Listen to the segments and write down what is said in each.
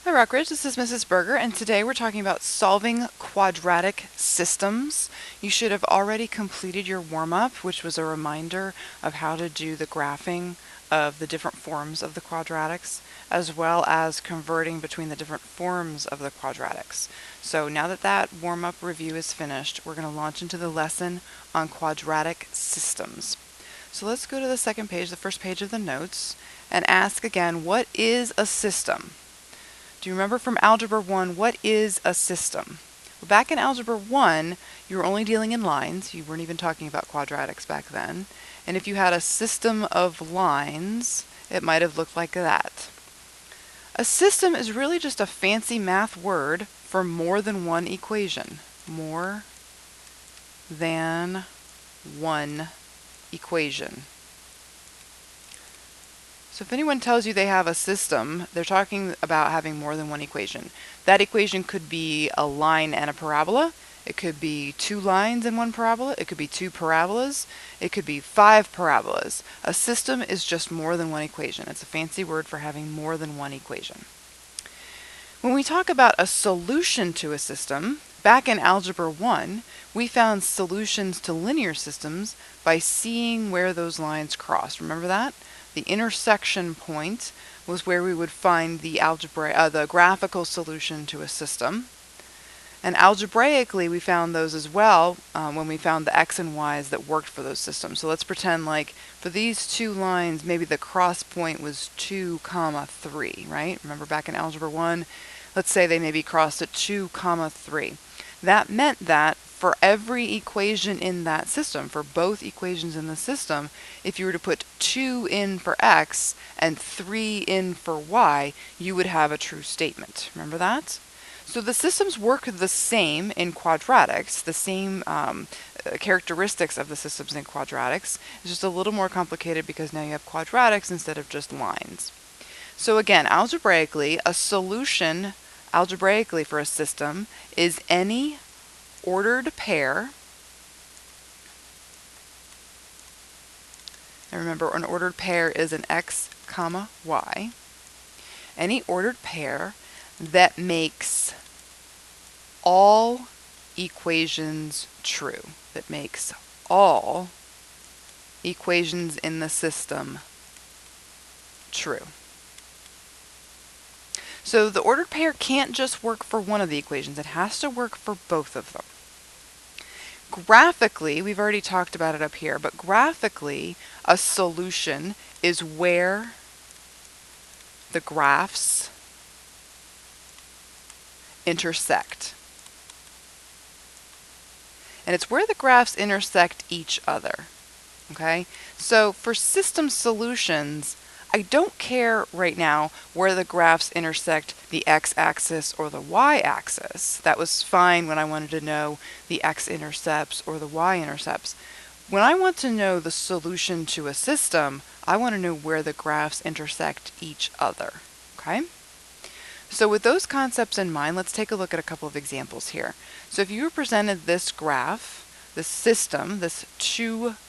Hi Rockridge, this is Mrs. Berger, and today we're talking about solving quadratic systems. You should have already completed your warm-up, which was a reminder of how to do the graphing of the different forms of the quadratics, as well as converting between the different forms of the quadratics. So now that that warm-up review is finished, we're going to launch into the lesson on quadratic systems. So let's go to the second page, the first page of the notes, and ask again, what is a system? Do you remember from Algebra 1, what is a system? Well, back in Algebra 1, you were only dealing in lines. You weren't even talking about quadratics back then. And if you had a system of lines, it might have looked like that. A system is really just a fancy math word for more than one equation. More than one equation. So if anyone tells you they have a system, they're talking about having more than one equation. That equation could be a line and a parabola. It could be two lines and one parabola. It could be two parabolas. It could be 5 parabolas. A system is just more than one equation. It's a fancy word for having more than one equation. When we talk about a solution to a system, back in Algebra 1, we found solutions to linear systems by seeing where those lines crossed. Remember that? The intersection point was where we would find the graphical solution to a system. And algebraically, we found those as well when we found the x and y's that worked for those systems. So let's pretend like for these two lines, maybe the cross point was 2, 3, right? Remember back in Algebra 1, let's say they maybe crossed at 2, 3. That meant that for every equation in that system, for both equations in the system, if you were to put 2 in for x and 3 in for y, you would have a true statement. Remember that? So the systems work the same in quadratics, the same characteristics of the systems in quadratics. It's just a little more complicated because now you have quadratics instead of just lines. So again, algebraically, a solution algebraically for a system is any ordered pair. And remember, an ordered pair is an x, y. Any ordered pair that makes all equations true. That makes all equations in the system true. So the ordered pair can't just work for one of the equations. It has to work for both of them. Graphically, we've already talked about it up here, but graphically, a solution is where the graphs intersect. And it's where the graphs intersect each other. Okay? So for system solutions, I don't care right now where the graphs intersect the x-axis or the y-axis. That was fine when I wanted to know the x-intercepts or the y-intercepts. When I want to know the solution to a system, I want to know where the graphs intersect each other. Okay? So with those concepts in mind, let's take a look at a couple of examples here. So if you were presented this graph, this system, this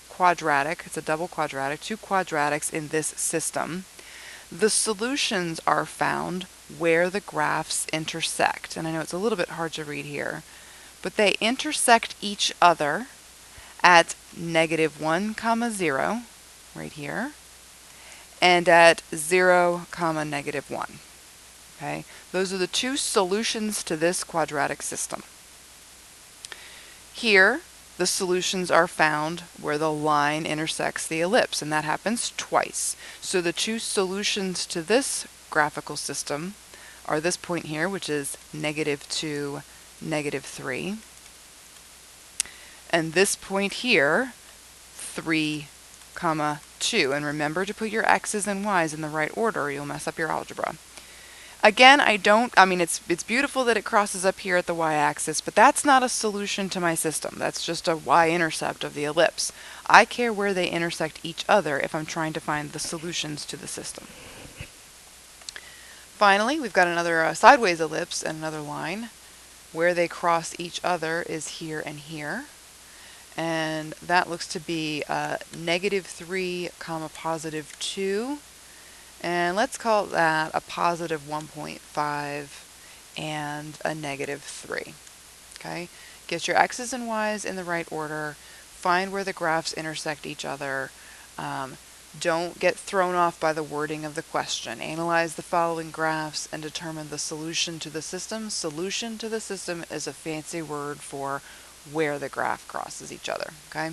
quadratic, it's a double quadratic, 2 quadratics in this system, the solutions are found where the graphs intersect. And I know it's a little bit hard to read here, but they intersect each other at -1, 0, right here, and at 0, -1. Okay? Those are the two solutions to this quadratic system. Here, the solutions are found where the line intersects the ellipse, and that happens twice. So the two solutions to this graphical system are this point here, which is -2, -3, and this point here, 3, 2. And remember to put your x's and y's in the right order, or you'll mess up your algebra. Again, it's beautiful that it crosses up here at the y-axis, but that's not a solution to my system. That's just a y-intercept of the ellipse. I care where they intersect each other if I'm trying to find the solutions to the system. Finally, we've got another sideways ellipse and another line. Where they cross each other is here and here. And that looks to be -3, +2. And let's call that a positive 1.5 and a negative 3. Okay? Get your x's and y's in the right order. Find where the graphs intersect each other. Don't get thrown off by the wording of the question. Analyze the following graphs and determine the solution to the system. Solution to the system is a fancy word for where the graph crosses each other. Okay?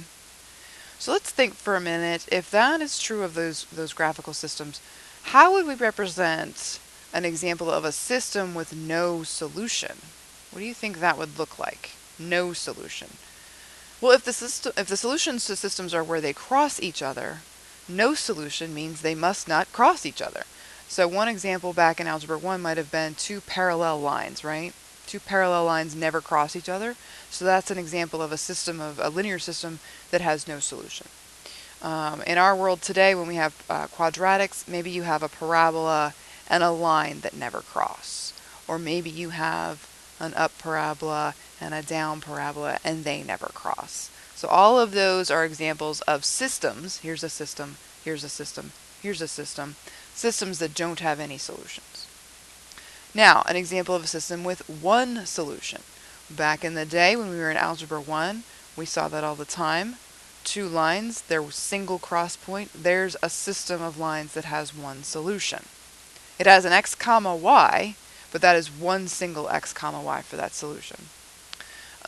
So let's think for a minute. If that is true of those graphical systems, how would we represent an example of a system with no solution? What do you think that would look like? No solution. Well, if the solutions to systems are where they cross each other, no solution means they must not cross each other. So one example back in Algebra 1 might have been two parallel lines, right? Two parallel lines never cross each other. So that's an example of a linear system that has no solution. In our world today, when we have quadratics, maybe you have a parabola and a line that never cross. Or maybe you have an up parabola and a down parabola and they never cross. So all of those are examples of systems. Here's a system, here's a system, here's a system. Systems that don't have any solutions. Now, an example of a system with one solution. Back in the day when we were in Algebra 1, we saw that all the time. Two lines, their single cross point, there's a system of lines that has one solution. It has an x comma y, but that is one single x comma y for that solution.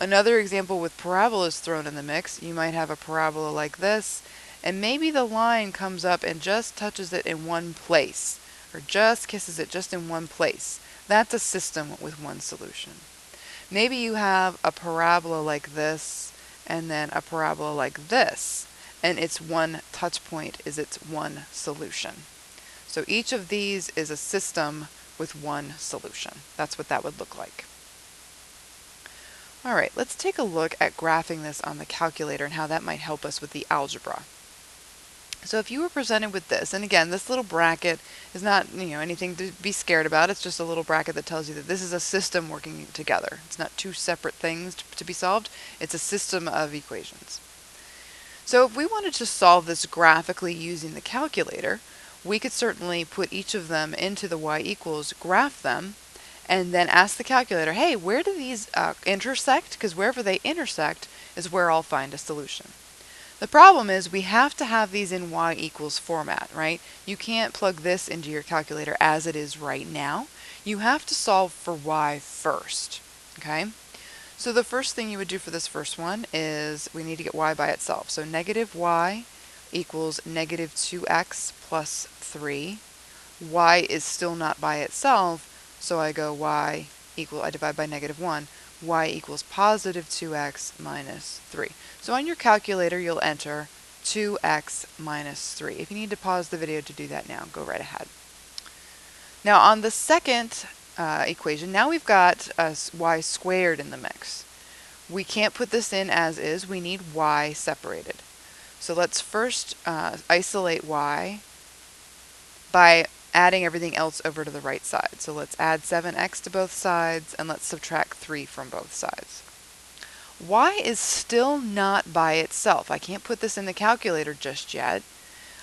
Another example with parabolas thrown in the mix, you might have a parabola like this, and maybe the line comes up and just touches it in one place, or just kisses it just in one place. That's a system with one solution. Maybe you have a parabola like this, and then a parabola like this, and its one touch point is its one solution. So each of these is a system with one solution. That's what that would look like. All right, let's take a look at graphing this on the calculator and how that might help us with the algebra. So if you were presented with this, and again, this little bracket is not, anything to be scared about. It's just a little bracket that tells you that this is a system working together. It's not two separate things to be solved. It's a system of equations. So if we wanted to solve this graphically using the calculator, we could certainly put each of them into the y equals, graph them, and then ask the calculator, hey, where do these intersect? Because wherever they intersect is where I'll find a solution. The problem is we have to have these in y equals format, right? You can't plug this into your calculator as it is right now. You have to solve for y first, okay? So the first thing you would do for this first one is we need to get y by itself. So negative y equals negative 2x plus 3. Y is still not by itself, so I go I divide by negative 1. Y equals positive 2x minus 3. So on your calculator, you'll enter 2x minus 3. If you need to pause the video to do that now, go right ahead. Now on the second equation, now we've got y squared in the mix. We can't put this in as is. We need y separated. So let's first isolate y by adding everything else over to the right side. So let's add 7x to both sides, and let's subtract 3 from both sides. Y is still not by itself. I can't put this in the calculator just yet.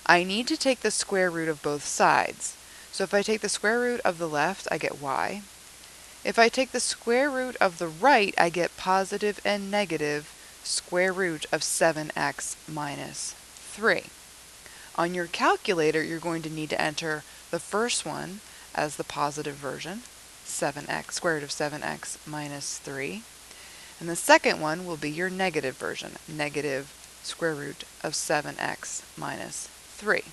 I need to take the square root of both sides. So if I take the square root of the left, I get y. If I take the square root of the right, I get positive and negative square root of 7x minus 3. On your calculator, you're going to need to enter the first one as the positive version, 7x, square root of 7x minus 3. And the second one will be your negative version, negative square root of 7x minus 3.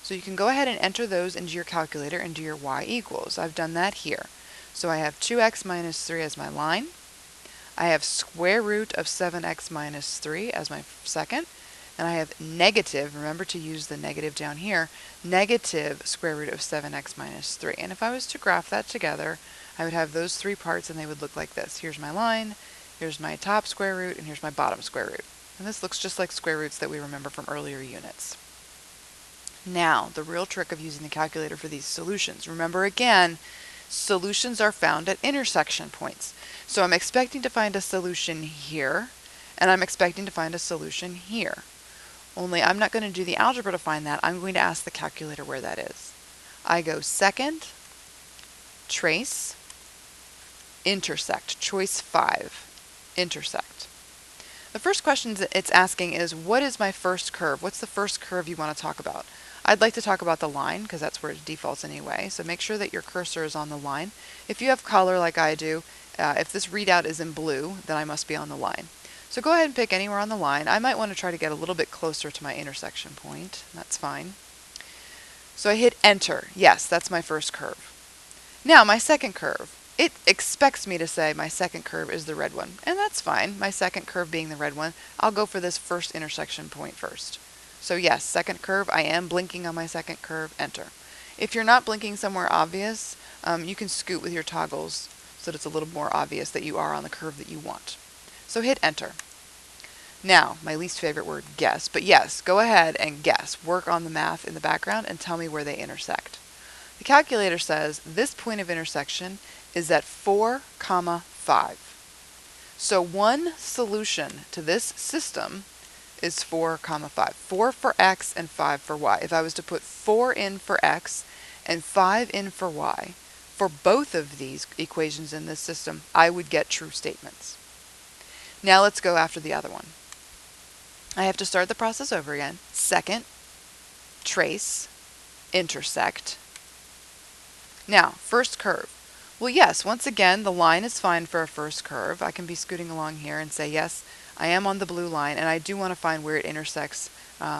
So you can go ahead and enter those into your calculator and do your y equals. I've done that here. So I have 2x minus 3 as my line. I have square root of 7x minus 3 as my second. And I have negative, remember to use the negative down here, negative square root of 7x minus 3. And if I was to graph that together, I would have those three parts and they would look like this. Here's my line, here's my top square root, and here's my bottom square root. And this looks just like square roots that we remember from earlier units. Now, the real trick of using the calculator for these solutions. Remember again, solutions are found at intersection points. So I'm expecting to find a solution here, and I'm expecting to find a solution here. Only I'm not going to do the algebra to find that. I'm going to ask the calculator where that is. I go second, trace, intersect, choice 5, intersect. The first question it's asking is, what is my first curve? What's the first curve you want to talk about? I'd like to talk about the line because that's where it defaults anyway, so make sure that your cursor is on the line. If you have color like I do, if this readout is in blue, then I must be on the line. So go ahead and pick anywhere on the line. I might want to try to get a little bit closer to my intersection point. That's fine. So I hit enter. Yes, that's my first curve. Now my second curve. It expects me to say my second curve is the red one, and that's fine. My second curve being the red one, I'll go for this first intersection point first. So yes, second curve, I am blinking on my second curve, enter. If you're not blinking somewhere obvious, you can scoot with your toggles so that it's a little more obvious that you are on the curve that you want. So hit enter. Now, my least favorite word, guess, but yes, go ahead and guess. Work on the math in the background and tell me where they intersect. The calculator says this point of intersection is at 4, 5. So one solution to this system is 4, 5. 4 for x and 5 for y. If I was to put 4 in for x and 5 in for y, for both of these equations in this system, I would get true statements. Now let's go after the other one. I have to start the process over again. Second, trace, intersect. Now, first curve. Well, yes, once again, the line is fine for a first curve. I can be scooting along here and say, yes, I am on the blue line, and I do want to find where it intersects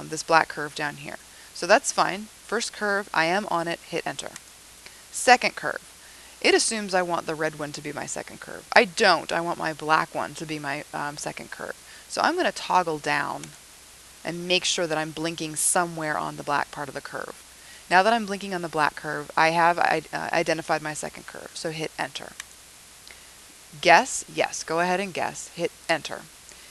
this black curve down here. So that's fine. First curve, I am on it, hit enter. Second curve. It assumes I want the red one to be my second curve. I don't. I want my black one to be my second curve. So I'm going to toggle down and make sure that I'm blinking somewhere on the black part of the curve. Now that I'm blinking on the black curve, I have identified my second curve, so hit enter. Guess, yes, go ahead and guess, hit enter.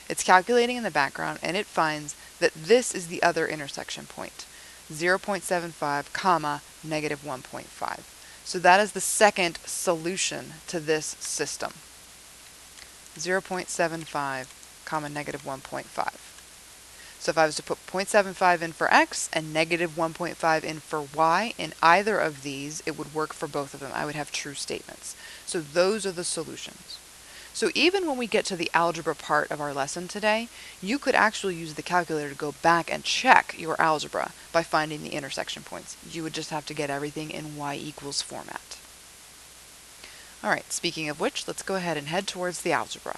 It's calculating in the background and it finds that this is the other intersection point, 0.75, comma, negative 1.5. So that is the second solution to this system, 0.75, comma, negative 1.5. So if I was to put 0.75 in for x and negative 1.5 in for y, in either of these, it would work for both of them. I would have true statements. So those are the solutions. So even when we get to the algebra part of our lesson today, you could actually use the calculator to go back and check your algebra by finding the intersection points. You would just have to get everything in y equals format. All right, speaking of which, let's go ahead and head towards the algebra.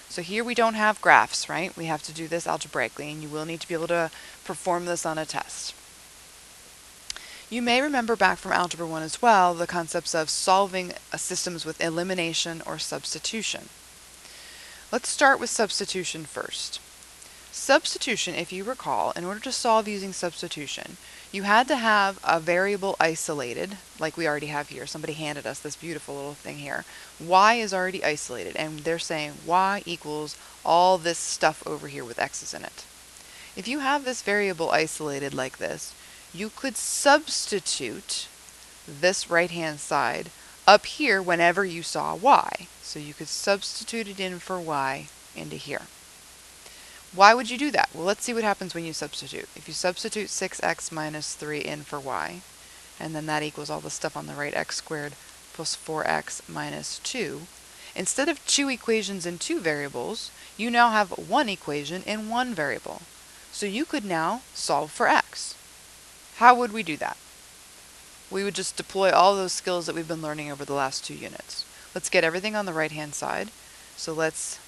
So here we don't have graphs, right? We have to do this algebraically, and you will need to be able to perform this on a test. You may remember back from Algebra 1 as well the concepts of solving systems with elimination or substitution. Let's start with substitution first. Substitution, if you recall, in order to solve using substitution, you had to have a variable isolated, like we already have here. Somebody handed us this beautiful little thing here. Y is already isolated, and they're saying y equals all this stuff over here with x's in it. If you have this variable isolated like this, you could substitute this right-hand side up here whenever you saw y. So you could substitute it in for y into here. Why would you do that? Well, let's see what happens when you substitute. If you substitute 6x minus 3 in for y, and then that equals all the stuff on the right, x squared plus 4x minus 2, instead of two equations in two variables, you now have one equation in one variable. So you could now solve for x. How would we do that? We would just deploy all those skills that we've been learning over the last 2 units. Let's get everything on the right-hand side. So let's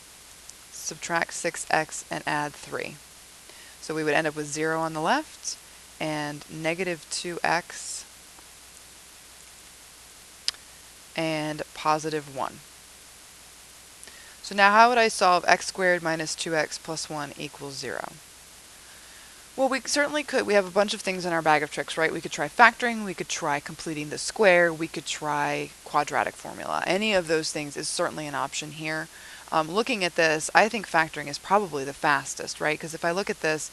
subtract 6x and add 3. So we would end up with 0 on the left and negative 2x and positive 1. So now how would I solve x squared minus 2x plus 1 equals 0? Well, we certainly could. We have a bunch of things in our bag of tricks, right? We could try factoring, we could try completing the square, we could try quadratic formula. Any of those things is certainly an option here. Looking at this, I think factoring is probably the fastest, right? Because if I look at this,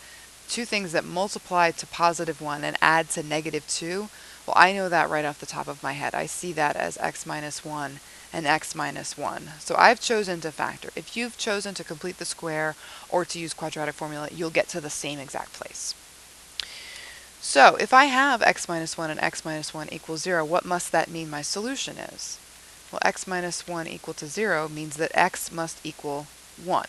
two things that multiply to positive 1 and add to negative 2, well, I know that right off the top of my head. I see that as x minus 1 and x minus 1. So I've chosen to factor. If you've chosen to complete the square or to use quadratic formula, you'll get to the same exact place. So if I have x minus 1 and x minus 1 equals 0, what must that mean my solution is? Well, x minus 1 equal to 0 means that x must equal 1.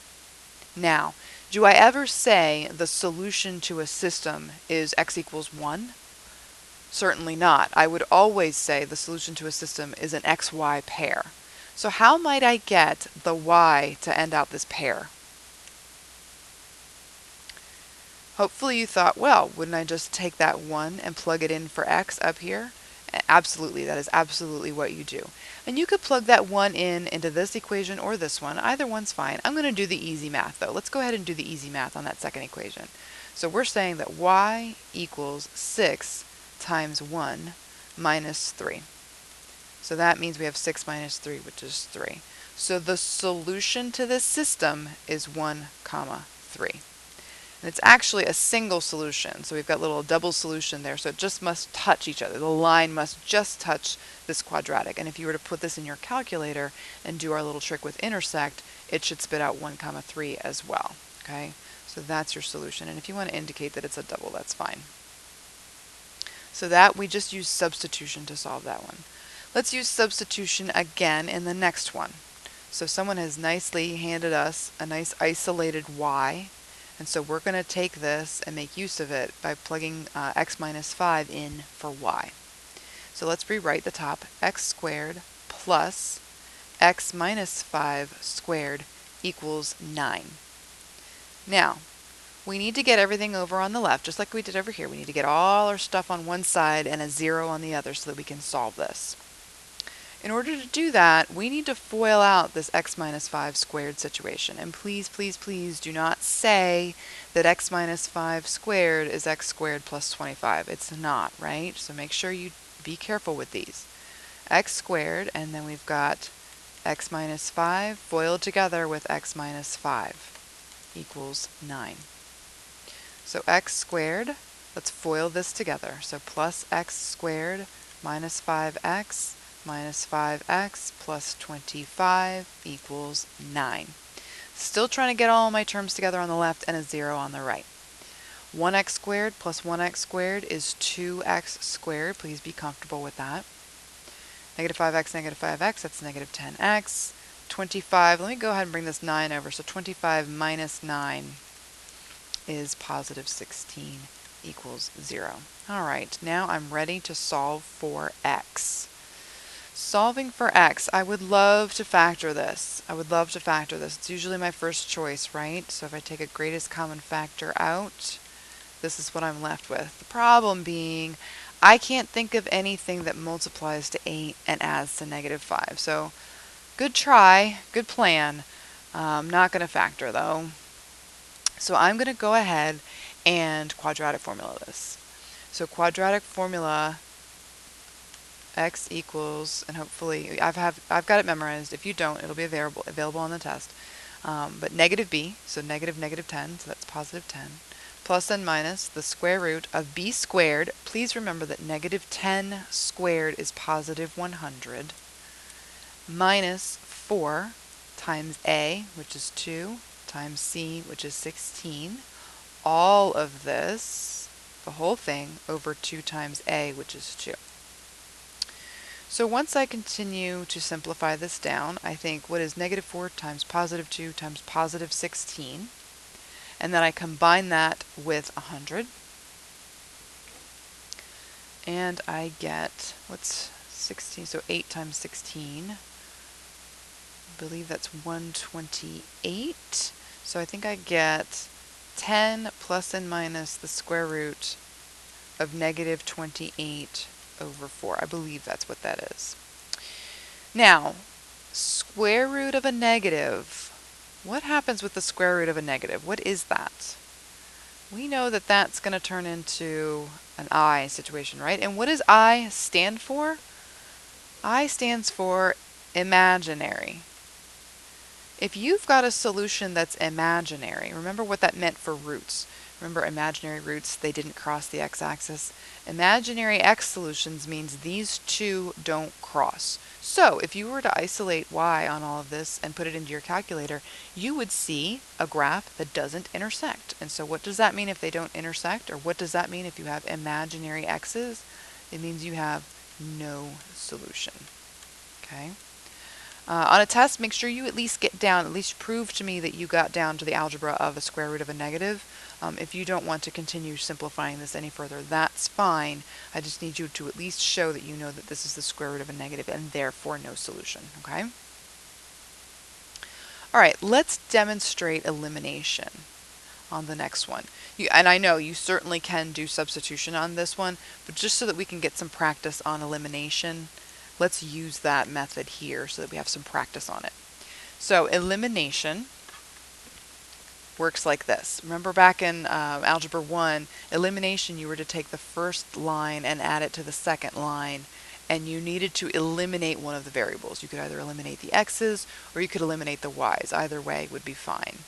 Now, do I ever say the solution to a system is x equals 1? Certainly not. I would always say the solution to a system is an xy pair. So how might I get the y to end out this pair? Hopefully you thought, well, wouldn't I just take that 1 and plug it in for x up here? Absolutely, that is absolutely what you do. And you could plug that 1 in into this equation or this one. Either one's fine. I'm going to do the easy math though. Let's go ahead and do the easy math on that second equation. So we're saying that y equals 6 times 1 minus 3. So that means we have 6 minus 3, which is 3. So the solution to this system is 1, 3. And it's actually a single solution. So we've got a little double solution there. So it just must touch each other. The line must just touch this quadratic. And if you were to put this in your calculator and do our little trick with intersect, it should spit out 1, 3 as well. Okay? So that's your solution. And if you want to indicate that it's a double, that's fine. So that we just use substitution to solve that one. Let's use substitution again in the next one. So someone has nicely handed us a nice isolated y. And so we're going to take this and make use of it by plugging x minus 5 in for y. So let's rewrite the top. X squared plus x minus 5 squared equals 9. Now, we need to get everything over on the left, just like we did over here. We need to get all our stuff on one side and a 0 on the other so that we can solve this. In order to do that, we need to FOIL out this x minus 5 squared situation. And please, please, please do not say that x minus 5 squared is x squared plus 25. It's not, right? So make sure you be careful with these. X squared, and then we've got x minus 5 FOILed together with x minus 5 equals 9. So x squared, let's FOIL this together. So plus x squared minus 5x minus 5x plus 25 equals 9. Still trying to get all my terms together on the left and a 0 on the right. 1x squared plus 1x squared is 2x squared. Please be comfortable with that. Negative 5x, that's negative 10x. 25, let me go ahead and bring this 9 over. So 25 minus 9 is positive 16 equals 0. All right, now I'm ready to solve for x. Solving for x, I would love to factor this. It's usually my first choice, right? So if I take a greatest common factor out, this is what I'm left with. The problem being, I can't think of anything that multiplies to 8 and adds to negative 5. So good try, good plan. I'm not going to factor though. So I'm going to go ahead and quadratic formula this. So quadratic formula x equals, and hopefully I've got it memorized. If you don't, it'll be available on the test. But negative b, so negative 10, so that's positive 10, plus and minus the square root of b squared. Please remember that negative 10 squared is positive 100, minus 4 times a, which is 2, times c, which is 16. All of this, the whole thing, over 2 times a, which is 2. So once I continue to simplify this down, I think what is negative 4 times positive 2 times positive 16, and then I combine that with 100, and I get, what's 16, so 8 times 16, I believe that's 128, so I think I get 10 plus and minus the square root of negative 28 over 4. I believe that's what that is. Now, square root of a negative. What happens with the square root of a negative? What is that? We know that that's going to turn into an I situation, right? And what does I stand for? I stands for imaginary. If you've got a solution that's imaginary, remember what that meant for roots. Remember imaginary roots, they didn't cross the x-axis. Imaginary x solutions means these two don't cross. So if you were to isolate y on all of this and put it into your calculator, you would see a graph that doesn't intersect. And so what does that mean if they don't intersect? Or what does that mean if you have imaginary x's? It means you have no solution. Okay? On a test, make sure you at least prove to me that you got down to the algebra of a square root of a negative. If you don't want to continue simplifying this any further, that's fine. I just need you to at least show that you know that this is the square root of a negative and therefore no solution, okay? All right, let's demonstrate elimination on the next one. And I know you certainly can do substitution on this one, but just so that we can get some practice on elimination, let's use that method here so that we have some practice on it. So elimination works like this. Remember back in Algebra 1, elimination, you were to take the first line and add it to the second line, and you needed to eliminate one of the variables. You could either eliminate the x's or you could eliminate the y's. Either way would be fine.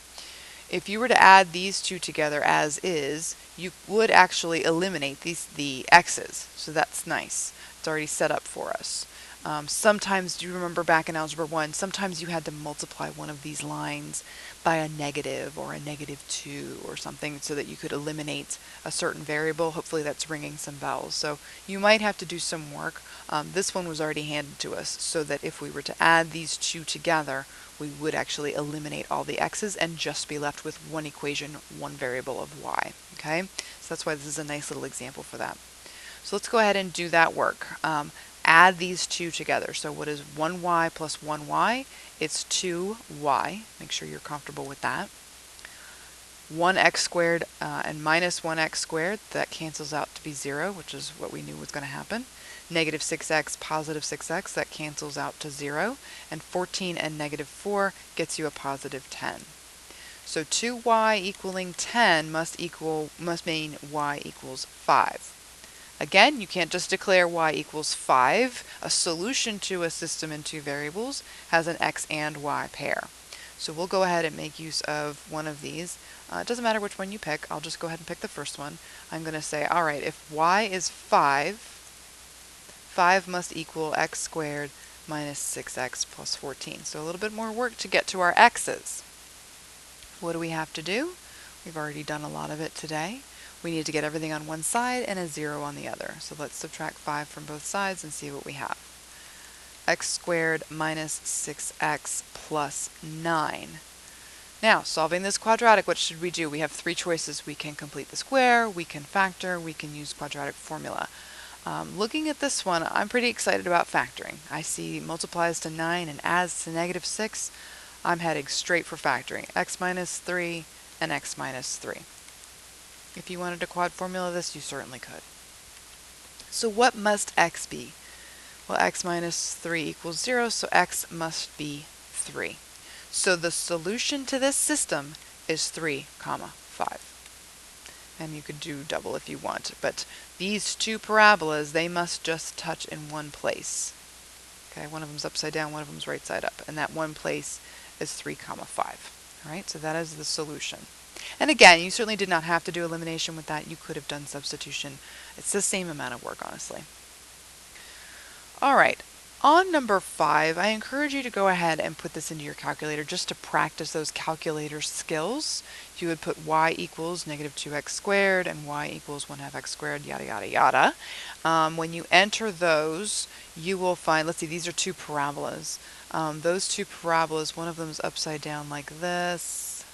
If you were to add these two together as is, you would actually eliminate the x's. So that's nice. It's already set up for us. Sometimes, do you remember back in Algebra 1, sometimes you had to multiply one of these lines by a negative or a -2 or something so that you could eliminate a certain variable. Hopefully that's ringing some bells. So you might have to do some work. This one was already handed to us so that if we were to add these two together, we would actually eliminate all the x's and just be left with one equation, one variable of y. Okay, so that's why this is a nice little example for that. So let's go ahead and do that work. Add these two together. So what is 1y plus 1y? It's 2y. Make sure you're comfortable with that. 1x squared and minus 1x squared, that cancels out to be 0, which is what we knew was going to happen. Negative 6x, positive 6x, that cancels out to 0. And 14 and -4 gets you a positive 10. So 2y equaling 10 must mean y equals 5. Again, you can't just declare y equals 5. A solution to a system in two variables has an x and y pair. So we'll go ahead and make use of one of these. It doesn't matter which one you pick. I'll just go ahead and pick the first one. I'm going to say, all right, if y is 5, 5 must equal x squared minus 6x plus 14. So a little bit more work to get to our x's. What do we have to do? We've already done a lot of it today. We need to get everything on one side and a 0 on the other. So let's subtract 5 from both sides and see what we have. X squared minus 6x plus 9. Now, solving this quadratic, what should we do? We have three choices. We can complete the square, we can factor, we can use quadratic formula. Looking at this one, I'm pretty excited about factoring. I see multiplies to 9 and adds to -6. I'm heading straight for factoring. X minus 3 and x minus 3. If you wanted to quad formula this, you certainly could. So what must x be? Well, x minus 3 equals 0, so x must be 3. So the solution to this system is 3, 5. And you could do double if you want, but these two parabolas, they must just touch in one place. Okay, one of them's upside down, one of them's right side up, and that one place is 3, 5. All right, so that is the solution. And again, you certainly did not have to do elimination with that. You could have done substitution. It's the same amount of work, honestly. All right, on number 5, I encourage you to go ahead and put this into your calculator just to practice those calculator skills. You would put y equals -2x squared and y equals 1/2 x squared, yada, yada, yada. When you enter those, you will find, let's see, these are two parabolas. Those two parabolas, one of them is upside down like this.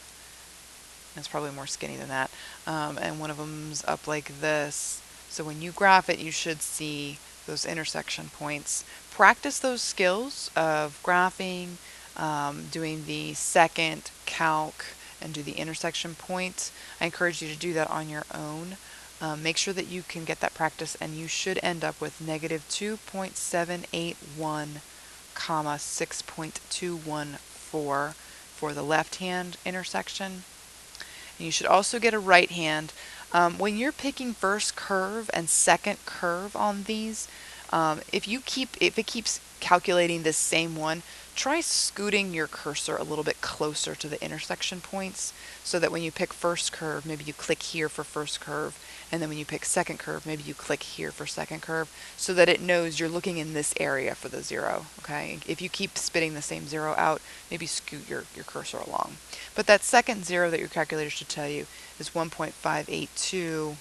It's probably more skinny than that. And one of them's up like this. So when you graph it, you should see those intersection points. Practice those skills of graphing, doing the second calc, and do the intersection points. I encourage you to do that on your own. Make sure that you can get that practice, and you should end up with -2.781, 6.214 for the left-hand intersection. And you should also get a right hand. When you're picking first curve and second curve on these, if it keeps calculating this same one, try scooting your cursor a little bit closer to the intersection points so that when you pick first curve, maybe you click here for first curve, and then when you pick second curve, maybe you click here for second curve, so that it knows you're looking in this area for the 0, okay? If you keep spitting the same 0 out, maybe scoot your cursor along. But that second 0 that your calculator should tell you is 1.582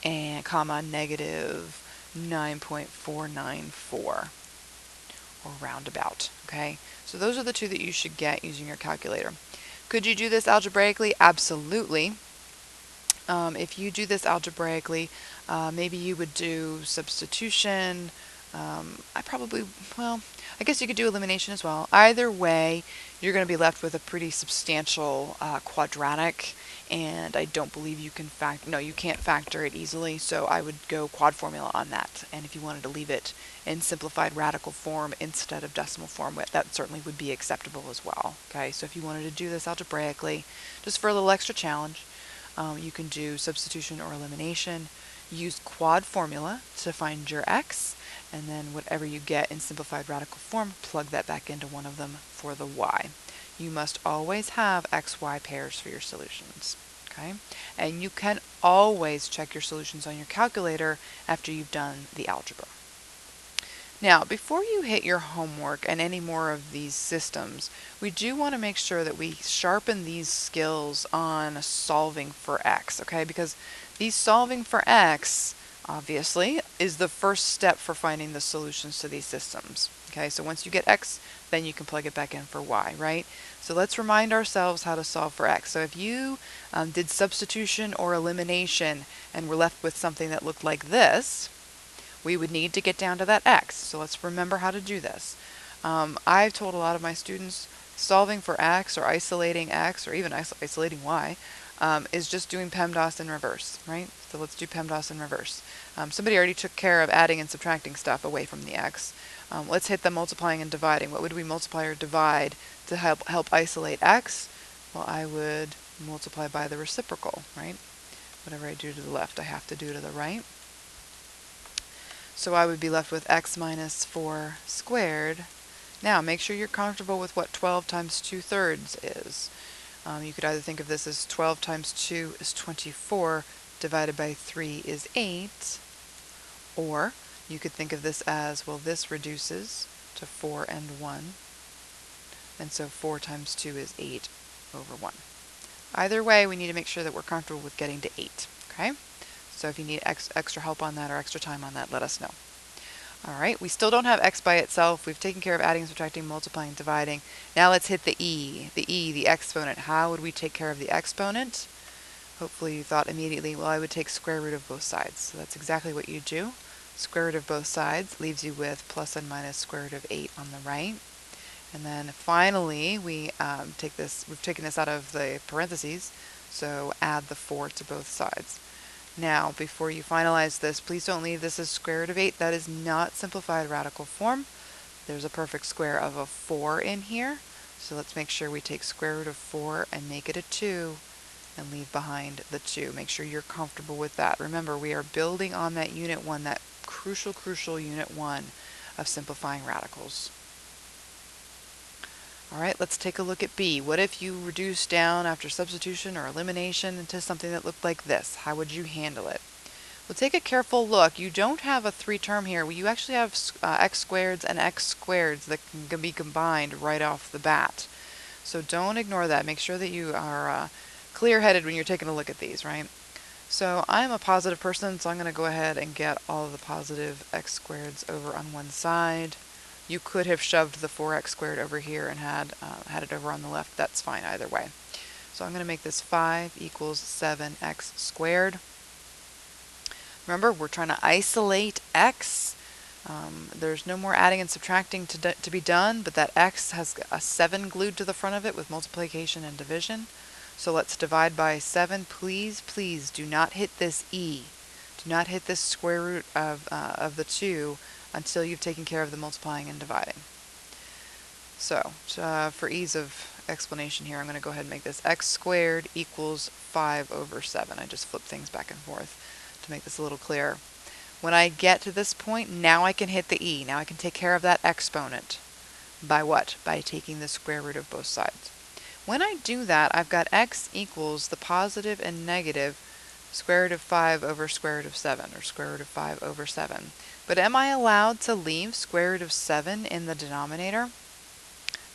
and comma negative 9.494, or roundabout, okay? So those are the two that you should get using your calculator. Could you do this algebraically? Absolutely. If you do this algebraically, maybe you would do substitution. I guess you could do elimination as well. Either way, you're going to be left with a pretty substantial quadratic, and I don't believe you can you can't factor it easily, so I would go quad formula on that. And if you wanted to leave it in simplified radical form instead of decimal form, that certainly would be acceptable as well. Okay, so if you wanted to do this algebraically, just for a little extra challenge, you can do substitution or elimination, use quad formula to find your x, and then whatever you get in simplified radical form, plug that back into one of them for the y. You must always have x-y pairs for your solutions, okay? And you can always check your solutions on your calculator after you've done the algebra. Now, before you hit your homework and any more of these systems, we do want to make sure that we sharpen these skills on solving for x, okay? Because these solving for x, obviously, is the first step for finding the solutions to these systems, okay? So once you get x, then you can plug it back in for y, right? So let's remind ourselves how to solve for x. So if you did substitution or elimination and were left with something that looked like this, we would need to get down to that x. So let's remember how to do this. I've told a lot of my students solving for x or isolating x or even isolating y is just doing PEMDAS in reverse, right? So let's do PEMDAS in reverse. Somebody already took care of adding and subtracting stuff away from the x. Let's hit the multiplying and dividing. What would we multiply or divide to help isolate x? Well, I would multiply by the reciprocal, right? Whatever I do to the left, I have to do to the right. So I would be left with x minus 4 squared. Now, make sure you're comfortable with what 12 times 2/3 is. You could either think of this as 12 times 2 is 24, divided by 3 is 8, or you could think of this as, well, this reduces to 4 and 1, and so 4 times 2 is 8 over 1. Either way, we need to make sure that we're comfortable with getting to 8, okay? So if you need extra help on that or extra time on that, let us know. All right, we still don't have x by itself. We've taken care of adding, subtracting, multiplying, dividing. Now let's hit the the exponent. How would we take care of the exponent? Hopefully you thought immediately, well, I would take square root of both sides. So that's exactly what you do. Square root of both sides leaves you with plus and minus square root of 8 on the right. And then finally, we've taken this out of the parentheses, so add the 4 to both sides. Now, before you finalize this, please don't leave this as square root of 8. That is not simplified radical form. There's a perfect square of a 4 in here. So let's make sure we take square root of 4 and make it a 2 and leave behind the 2. Make sure you're comfortable with that. Remember, we are building on that unit 1, that crucial unit 1 of simplifying radicals. All right, let's take a look at B. What if you reduce down after substitution or elimination into something that looked like this? How would you handle it? Well, take a careful look. You don't have a 3-term here. You actually have x squareds and x squareds that can be combined right off the bat. So don't ignore that. Make sure that you are clear-headed when you're taking a look at these, right? So I'm a positive person, so I'm going to go ahead and get all of the positive x squareds over on one side. You could have shoved the 4x squared over here and had it over on the left. That's fine either way. So I'm going to make this 5 equals 7x squared. Remember, we're trying to isolate x. There's no more adding and subtracting to be done, but that x has a 7 glued to the front of it with multiplication and division. So let's divide by 7. Please, please do not hit this e. Do not hit this square root of the 2 until you've taken care of the multiplying and dividing. So for ease of explanation here, I'm going to go ahead and make this x squared equals 5 over 7. I just flip things back and forth to make this a little clearer. When I get to this point, now I can hit the e. Now I can take care of that exponent. By what? By taking the square root of both sides. When I do that, I've got x equals the positive and negative square root of 5 over square root of 7, or square root of 5 over 7. But am I allowed to leave square root of 7 in the denominator?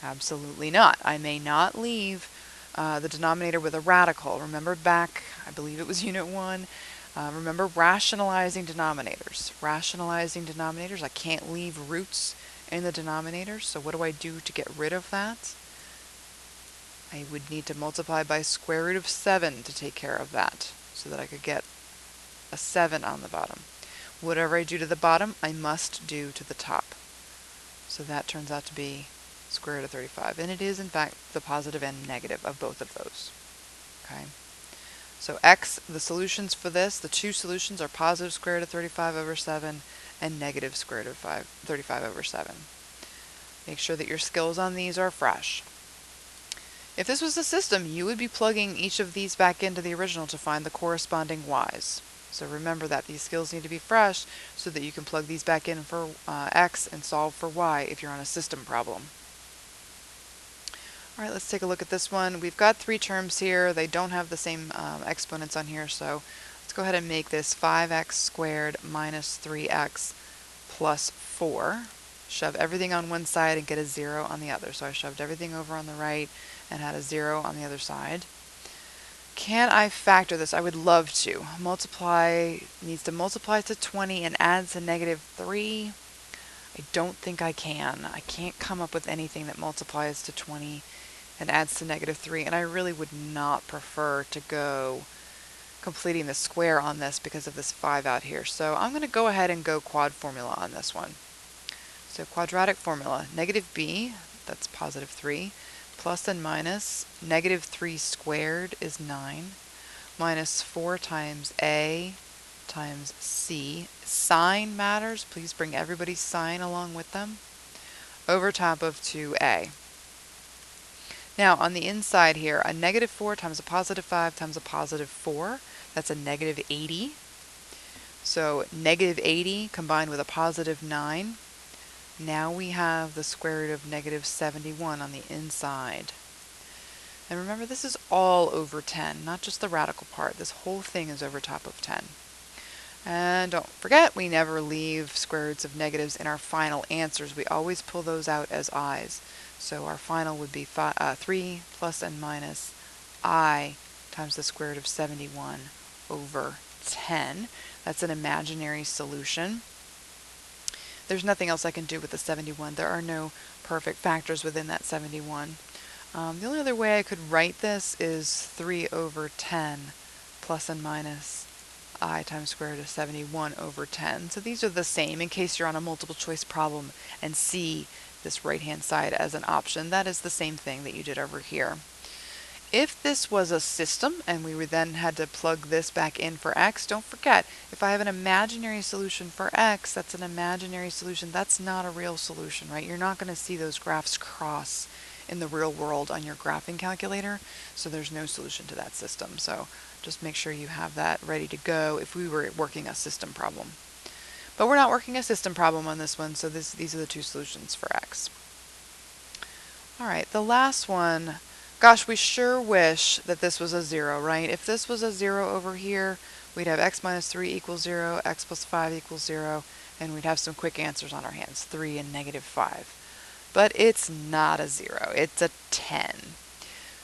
Absolutely not. I may not leave the denominator with a radical. Remember back, I believe it was Unit 1, remember rationalizing denominators. Rationalizing denominators, I can't leave roots in the denominator, so what do I do to get rid of that? I would need to multiply by square root of 7 to take care of that, so that I could get a 7 on the bottom. Whatever I do to the bottom, I must do to the top. So that turns out to be square root of 35, and it is in fact the positive and negative of both of those. Okay. So x, the solutions for this, the two solutions are positive square root of 35 over 7 and negative square root of 35 over 7. Make sure that your skills on these are fresh. If this was a system, you would be plugging each of these back into the original to find the corresponding y's. So remember that these skills need to be fresh so that you can plug these back in for x and solve for y if you're on a system problem. All right, let's take a look at this one. We've got three terms here. They don't have the same exponents on here, so let's go ahead and make this 5x squared minus 3x plus 4. Shove everything on one side and get a 0 on the other. So I shoved everything over on the right and had a 0 on the other side. Can I factor this? I would love to. Multiply needs to multiply to 20 and add to negative 3. I don't think I can. I can't come up with anything that multiplies to 20 and adds to negative 3, and I really would not prefer to go completing the square on this because of this 5 out here. So I'm going to go ahead and go quad formula on this one. So quadratic formula, negative b, that's positive 3, plus and minus, negative 3 squared is 9, minus 4 times a times c. Sign matters. Please bring everybody's sign along with them. Over top of 2a. Now on the inside here, a negative 4 times a positive 5 times a positive 4, that's a negative 80. So negative 80 combined with a positive 9. Now we have the square root of negative 71 on the inside. And remember, this is all over 10, not just the radical part. This whole thing is over top of 10. And don't forget, we never leave square roots of negatives in our final answers. We always pull those out as i's. So our final would be 3 plus and minus I times the square root of 71 over 10. That's an imaginary solution. There's nothing else I can do with the 71. There are no perfect factors within that 71. The only other way I could write this is 3 over 10 plus and minus I times square root of 71 over 10. So these are the same in case you're on a multiple choice problem and see this right hand side as an option. That is the same thing that you did over here. If this was a system and we then had to plug this back in for x, don't forget, if I have an imaginary solution for x, that's an imaginary solution. That's not a real solution, right? You're not going to see those graphs cross in the real world on your graphing calculator, so there's no solution to that system. So just make sure you have that ready to go if we were working a system problem. But we're not working a system problem on this one, so these are the two solutions for x. All right, the last one. Gosh, we sure wish that this was a 0, right? If this was a 0 over here, we'd have x minus 3 equals 0, x plus 5 equals 0, and we'd have some quick answers on our hands, 3 and negative 5. But it's not a 0, it's a 10.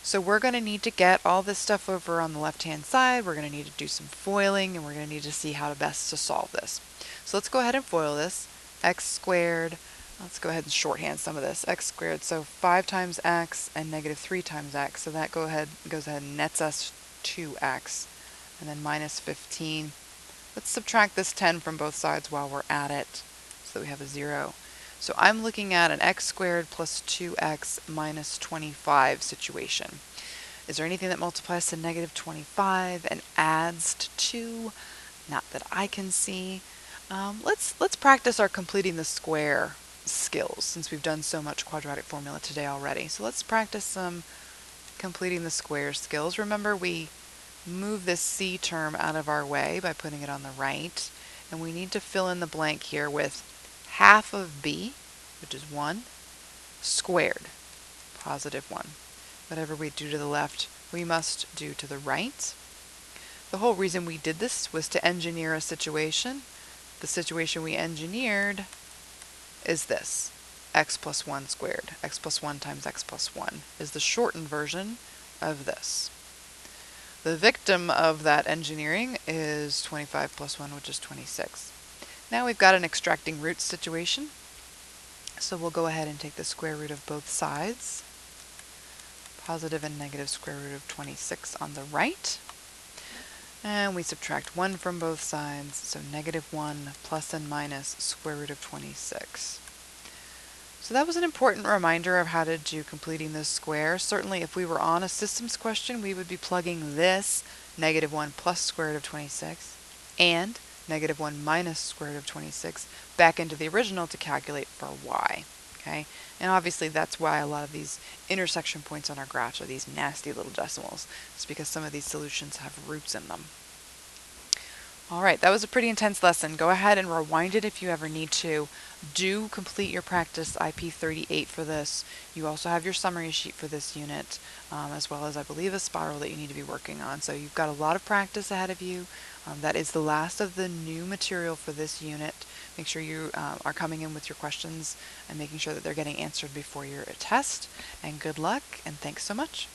So we're going to need to get all this stuff over on the left-hand side. We're going to need to do some foiling, and we're going to need to see how best to solve this. So let's go ahead and FOIL this. X squared, let's go ahead and shorthand some of this. X squared, so 5 times x and negative 3 times x. So that goes ahead and nets us 2x. And then minus 15. Let's subtract this 10 from both sides while we're at it, so that we have a 0. So I'm looking at an x squared plus 2x minus 25 situation. Is there anything that multiplies to negative 25 and adds to 2? Not that I can see. Let's practice our completing the square skills since we've done so much quadratic formula today already. So let's practice some completing the square skills. Remember, we move this c term out of our way by putting it on the right. and we need to fill in the blank here with half of b, which is 1, squared, positive 1. Whatever we do to the left, we must do to the right. The whole reason we did this was to engineer a situation. The situation we engineered is this: x plus 1 squared. X plus 1 times x plus 1 is the shortened version of this. The victim of that engineering is 25 plus 1, which is 26. Now we've got an extracting roots situation, so we'll go ahead and take the square root of both sides. Positive and negative square root of 26 on the right. And we subtract 1 from both sides, so negative 1 plus and minus square root of 26. So that was an important reminder of how to do completing this square. Certainly if we were on a systems question, we would be plugging this negative 1 plus square root of 26 and negative 1 minus square root of 26 back into the original to calculate for y. Okay? And obviously that's why a lot of these intersection points on our graphs are these nasty little decimals. It's because some of these solutions have roots in them. Alright, that was a pretty intense lesson. Go ahead and rewind it if you ever need to. Do complete your practice IP38 for this. You also have your summary sheet for this unit, as well as I believe a spiral that you need to be working on. So you've got a lot of practice ahead of you. That is the last of the new material for this unit. Make sure you are coming in with your questions and making sure that they're getting answered before your test. And good luck, and thanks so much.